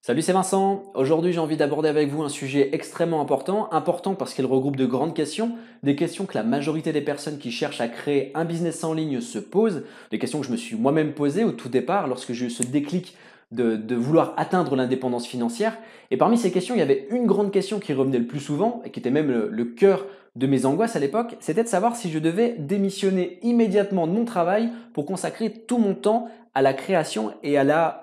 Salut, c'est Vincent. Aujourd'hui, j'ai envie d'aborder avec vous un sujet extrêmement important. Important parce qu'il regroupe de grandes questions, des questions que la majorité des personnes qui cherchent à créer un business en ligne se posent, des questions que je me suis moi-même posées au tout départ lorsque j'ai eu ce déclic de vouloir atteindre l'indépendance financière. Et parmi ces questions, il y avait une grande question qui revenait le plus souvent et qui était même le cœur de mes angoisses à l'époque, c'était de savoir si je devais démissionner immédiatement de mon travail pour consacrer tout mon temps à la création et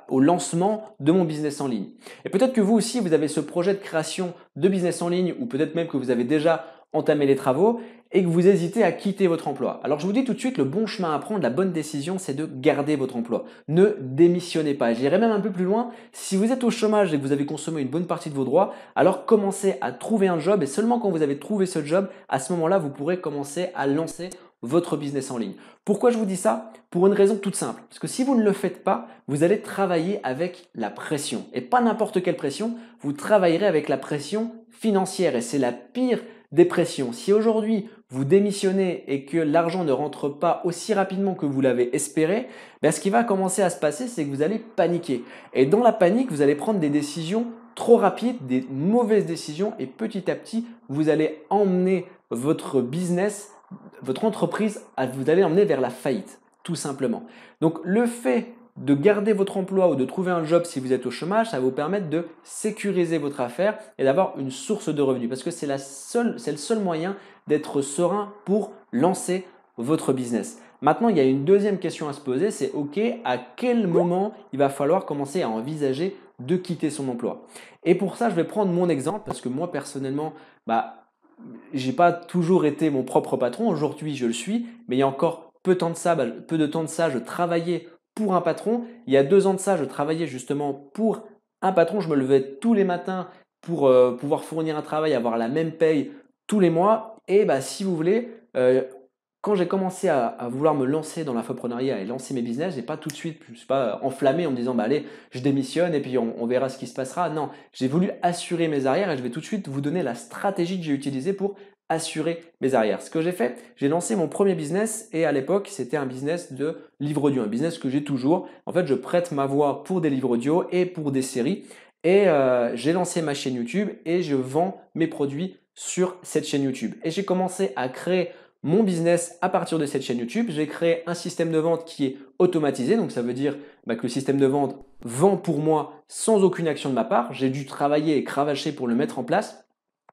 au lancement de mon business en ligne. Et peut-être que vous aussi, vous avez ce projet de création de business en ligne ou peut-être même que vous avez déjà entamé les travaux et que vous hésitez à quitter votre emploi. Alors je vous dis tout de suite, le bon chemin à prendre, la bonne décision, c'est de garder votre emploi. Ne démissionnez pas. J'irai même un peu plus loin. Si vous êtes au chômage et que vous avez consommé une bonne partie de vos droits, alors commencez à trouver un job et seulement quand vous avez trouvé ce job, à ce moment-là, vous pourrez commencer à lancer votre business en ligne. Pourquoi je vous dis ça? Pour une raison toute simple. Parce que si vous ne le faites pas, vous allez travailler avec la pression. Et pas n'importe quelle pression, vous travaillerez avec la pression financière. Et c'est la pire des pressions. Si aujourd'hui vous démissionnez et que l'argent ne rentre pas aussi rapidement que vous l'avez espéré, ce qui va commencer à se passer, c'est que vous allez paniquer. Et dans la panique, vous allez prendre des décisions trop rapides, des mauvaises décisions, et petit à petit, vous allez emmener votre business, votre entreprise, vous allez emmener vers la faillite, tout simplement. Donc le fait de garder votre emploi ou de trouver un job si vous êtes au chômage, ça va vous permettre de sécuriser votre affaire et d'avoir une source de revenus parce que c'est le seul moyen d'être serein pour lancer votre business. Maintenant, il y a une deuxième question à se poser, c'est OK, à quel moment il va falloir commencer à envisager de quitter son emploi? Et pour ça, je vais prendre mon exemple parce que moi personnellement, j'ai pas toujours été mon propre patron. Aujourd'hui, je le suis, mais il y a encore peu de temps de ça, je travaillais pour un patron. Il y a 2 ans de ça, je travaillais justement pour un patron. Je me levais tous les matins pour pouvoir fournir un travail, avoir la même paye tous les mois. Et si vous voulez, quand j'ai commencé à vouloir me lancer dans l'infoprenariat et lancer mes business, j'ai pas tout de suite, je suis pas enflammé en me disant allez, je démissionne et puis on verra ce qui se passera. Non, j'ai voulu assurer mes arrières et je vais tout de suite vous donner la stratégie que j'ai utilisée pour assurer mes arrières. Ce que j'ai fait, j'ai lancé mon premier business et à l'époque, c'était un business de livre audio, un business que j'ai toujours. En fait, je prête ma voix pour des livres audio et pour des séries et j'ai lancé ma chaîne YouTube et je vends mes produits sur cette chaîne YouTube. Et j'ai commencé à créer mon business à partir de cette chaîne YouTube. J'ai créé un système de vente qui est automatisé, donc ça veut dire que le système de vente vend pour moi sans aucune action de ma part. J'ai dû travailler et cravacher pour le mettre en place.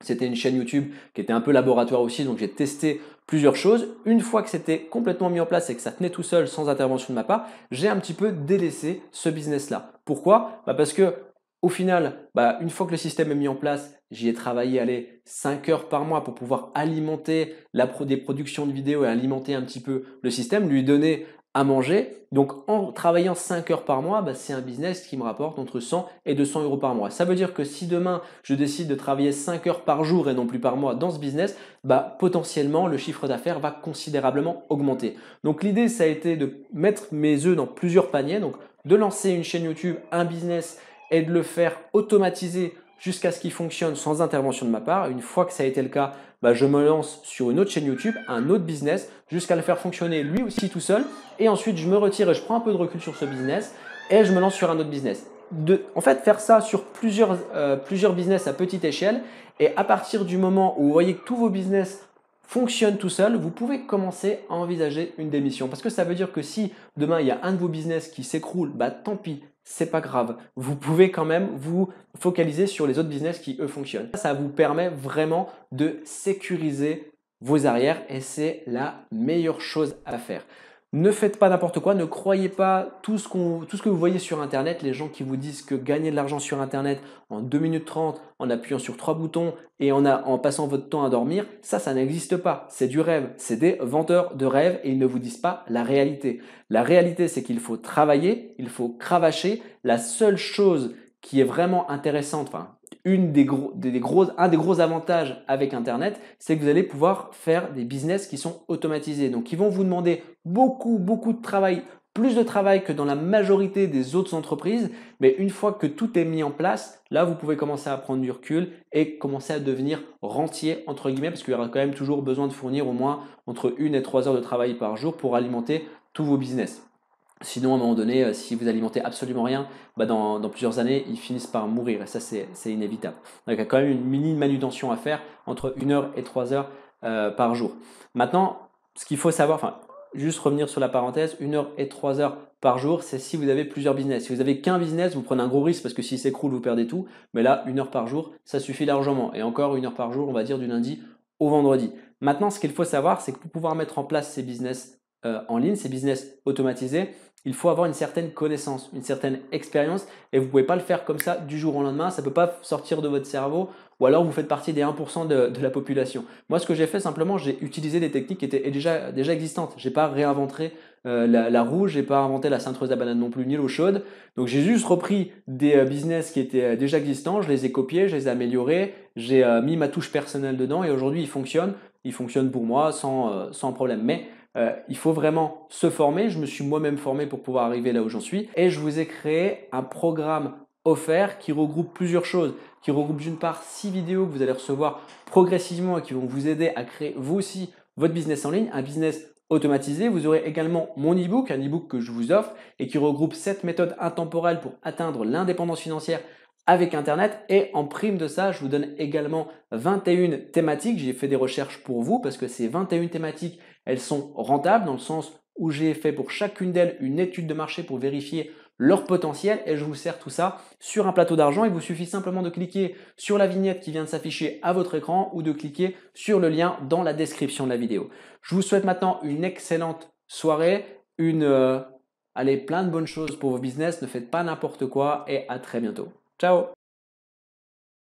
C'était une chaîne YouTube qui était un peu laboratoire aussi, donc j'ai testé plusieurs choses. Une fois que c'était complètement mis en place et que ça tenait tout seul sans intervention de ma part, j'ai un petit peu délaissé ce business-là. Pourquoi? Parce que au final, une fois que le système est mis en place, j'y ai travaillé 5 heures par mois pour pouvoir alimenter des productions de vidéos et alimenter un petit peu le système, lui donner à manger. Donc en travaillant 5 heures par mois, c'est un business qui me rapporte entre 100 et 200 euros par mois. Ça veut dire que si demain je décide de travailler 5 heures par jour et non plus par mois dans ce business, potentiellement le chiffre d'affaires va considérablement augmenter. Donc l'idée, ça a été de mettre mes œufs dans plusieurs paniers, donc de lancer une chaîne YouTube, un business et de le faire automatiser jusqu'à ce qu'il fonctionne sans intervention de ma part. Une fois que ça a été le cas, je me lance sur une autre chaîne YouTube, un autre business, jusqu'à le faire fonctionner lui aussi tout seul. Et ensuite, je me retire et je prends un peu de recul sur ce business et je me lance sur un autre business. En fait, faire ça sur plusieurs business à petite échelle. Et à partir du moment où vous voyez que tous vos business fonctionnent tout seuls, vous pouvez commencer à envisager une démission. Parce que ça veut dire que si demain il y a un de vos business qui s'écroule, tant pis, c'est pas grave. Vous pouvez quand même vous focaliser sur les autres business qui eux fonctionnent. Ça vous permet vraiment de sécuriser vos arrières et c'est la meilleure chose à faire. Ne faites pas n'importe quoi, ne croyez pas tout ce que vous voyez sur Internet, les gens qui vous disent que gagner de l'argent sur Internet en 2 minutes 30 en appuyant sur 3 boutons et en passant votre temps à dormir, ça n'existe pas. C'est du rêve, c'est des vendeurs de rêves et ils ne vous disent pas la réalité. La réalité, c'est qu'il faut travailler, il faut cravacher. La seule chose qui est vraiment intéressante, un des gros avantages avec Internet, c'est que vous allez pouvoir faire des business qui sont automatisés. Donc, ils vont vous demander beaucoup de travail, plus de travail que dans la majorité des autres entreprises. Mais une fois que tout est mis en place, là, vous pouvez commencer à prendre du recul et commencer à devenir rentier, entre guillemets, parce qu'il y aura quand même toujours besoin de fournir au moins entre 1 et 3 heures de travail par jour pour alimenter tous vos business. Sinon, à un moment donné, si vous alimentez absolument rien, bah, dans plusieurs années, ils finissent par mourir. Et ça, c'est inévitable. Donc, il y a quand même une mini manutention à faire entre 1 heure et 3 heures par jour. Maintenant, ce qu'il faut savoir, enfin, juste revenir sur la parenthèse, 1 heure et 3 heures par jour, c'est si vous avez plusieurs business. Si vous avez qu'un business, vous prenez un gros risque parce que s'il s'écroule, vous perdez tout. Mais là, 1 heure par jour, ça suffit largement. Et encore 1 heure par jour, on va dire du lundi au vendredi. Maintenant, ce qu'il faut savoir, c'est que pour pouvoir mettre en place ces business en ligne, ces business automatisés, il faut avoir une certaine connaissance, une certaine expérience et vous ne pouvez pas le faire comme ça du jour au lendemain, ça ne peut pas sortir de votre cerveau ou alors vous faites partie des 1% de la population. Moi, ce que j'ai fait simplement, j'ai utilisé des techniques qui étaient déjà existantes. Je n'ai pas réinventé la roue, je n'ai pas inventé la cintreuse à banane non plus, ni l'eau chaude. Donc j'ai juste repris des business qui étaient déjà existants, je les ai copiés, je les ai améliorés, j'ai mis ma touche personnelle dedans et aujourd'hui ils fonctionnent pour moi sans problème. Mais il faut vraiment se former. Je me suis moi-même formé pour pouvoir arriver là où j'en suis. Et je vous ai créé un programme offert qui regroupe plusieurs choses, qui regroupe d'une part 6 vidéos que vous allez recevoir progressivement et qui vont vous aider à créer vous aussi votre business en ligne, un business automatisé. Vous aurez également mon e-book, un e-book que je vous offre et qui regroupe 7 méthodes intemporelles pour atteindre l'indépendance financière avec Internet. Et en prime de ça, je vous donne également 21 thématiques. J'ai fait des recherches pour vous parce que ces 21 thématiques, elles sont rentables dans le sens où j'ai fait pour chacune d'elles une étude de marché pour vérifier leur potentiel et je vous sers tout ça sur un plateau d'argent. Il vous suffit simplement de cliquer sur la vignette qui vient de s'afficher à votre écran ou de cliquer sur le lien dans la description de la vidéo. Je vous souhaite maintenant une excellente soirée, allez, plein de bonnes choses pour vos business. Ne faites pas n'importe quoi et à très bientôt. Ciao!